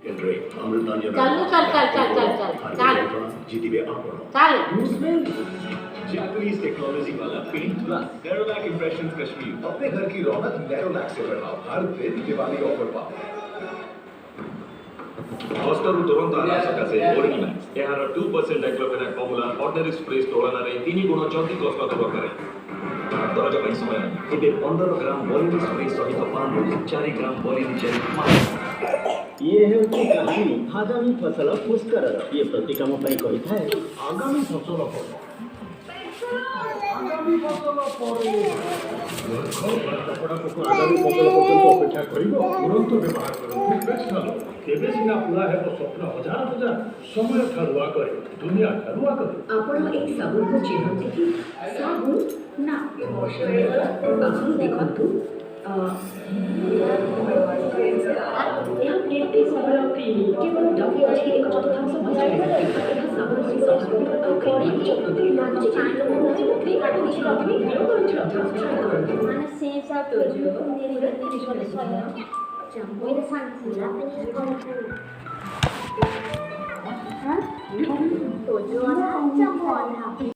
Kendrick, Amritanya चल GTB Apollo. चल Japanese technology वाला Paint Plus, Nerolac Impressions Kashmir. अपने घर की रौनक Nerolac से बढ़ाओ, हर दिन दिवाली ऑफर पाओ। हॉस्टर तुरंत आराम सकाशे ओरिजिनॅक्स एହାର 2% डायक्लोफेनाक फॉर्म्युला ऑर्डिनरी स्प्रे तोड़नारे 3 गुण जल्दी कष्ट दूर करे दरज ପାଇଁ ସମୟ ନାହିଁ ଏବେ 15 ଗ୍ରାମ ବଲିନି ସ୍ପ୍ରେ ସହିତ 4 ଗ୍ରାମ ବଲିନି ଜେଲ୍ ये है कि कहानी आगामी फसल पुष्कर ये प्रतिकाम पर कही था आगामी फसल पर आगामी फसल पर कपड़ा को आगामी फसल पर्यंत अपेक्षा करिब तुरंत व्यवहार करो बेचना लो केबे सिना पूरा है तो स्वप्न हजार हजार समय ठरुआ करे दुनिया ठरुआ करे आपण एक साबुन को चिन्हते कि साबुन ना आपण देखंतु यहाँ प्लेटी सबरा क्रीम केवल डबी अछि एक चतुर्थांश मॉइस्चराइजर यहाँ साबुन से साबुन और क्रीम चतुर्थी लाଗୁଛି ଚାଇନା ଲାଗୁଛି କ୍ରିମ୍ କାଟି କିଛି ରଖିବି ଗ୍ଲୋ କରୁଛି माने सेम सा तो जो मेरे 장보이는 상품이라 하? 我就拿这样